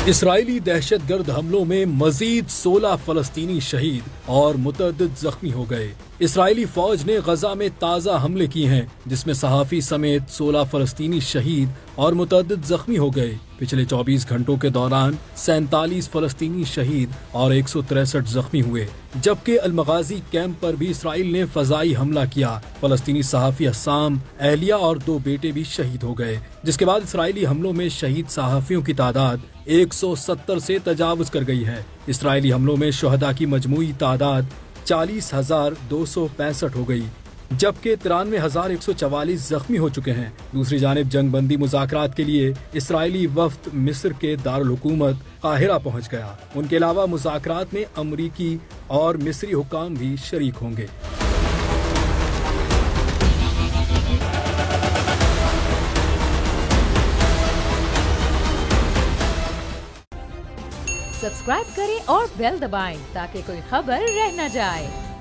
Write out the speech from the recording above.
Israeli दहशतगर्द हमलों में मजीद 16 फलस्तीनी शहीद और मुतअद्दिद जख्मी हो गए। इसराइली फौज ने गजा में ताज़ा हमले किए हैं, जिसमें सहाफ़ी समेत 16 फलस्तीनी शहीद और मुतअद्दिद जख्मी हो गए। पिछले 24 घंटों के दौरान 47 फलस्तीनी शहीद और 163 जख्मी हुए, जबकि अलमगाजी कैंप पर भी इसराइल ने फजाई हमला किया। फलस्तीनी सहाफ़ी अस्साम, एहलिया और 2 बेटे भी शहीद हो गए, जिसके बाद इसराइली हमलों में शहीद सहाफ़ियों की तादाद 170 से तजावुज कर गई है। इसराइली हमलों में शुहदा की मजमूई तादाद 40,265 हो गई, जबकि 93,144 जख्मी हो चुके हैं। दूसरी जानिब जंगबंदी मुज़ाकरात के लिए इसराइली वफ्द मिस्र के दारुल हुकूमत काहिरा पहुंच गया। उनके अलावा मुज़ाकरात में अमरीकी और मिस्री हुक्काम भी शरीक होंगे। सब्सक्राइब करें और बेल दबाएं ताकि कोई खबर रह न जाए।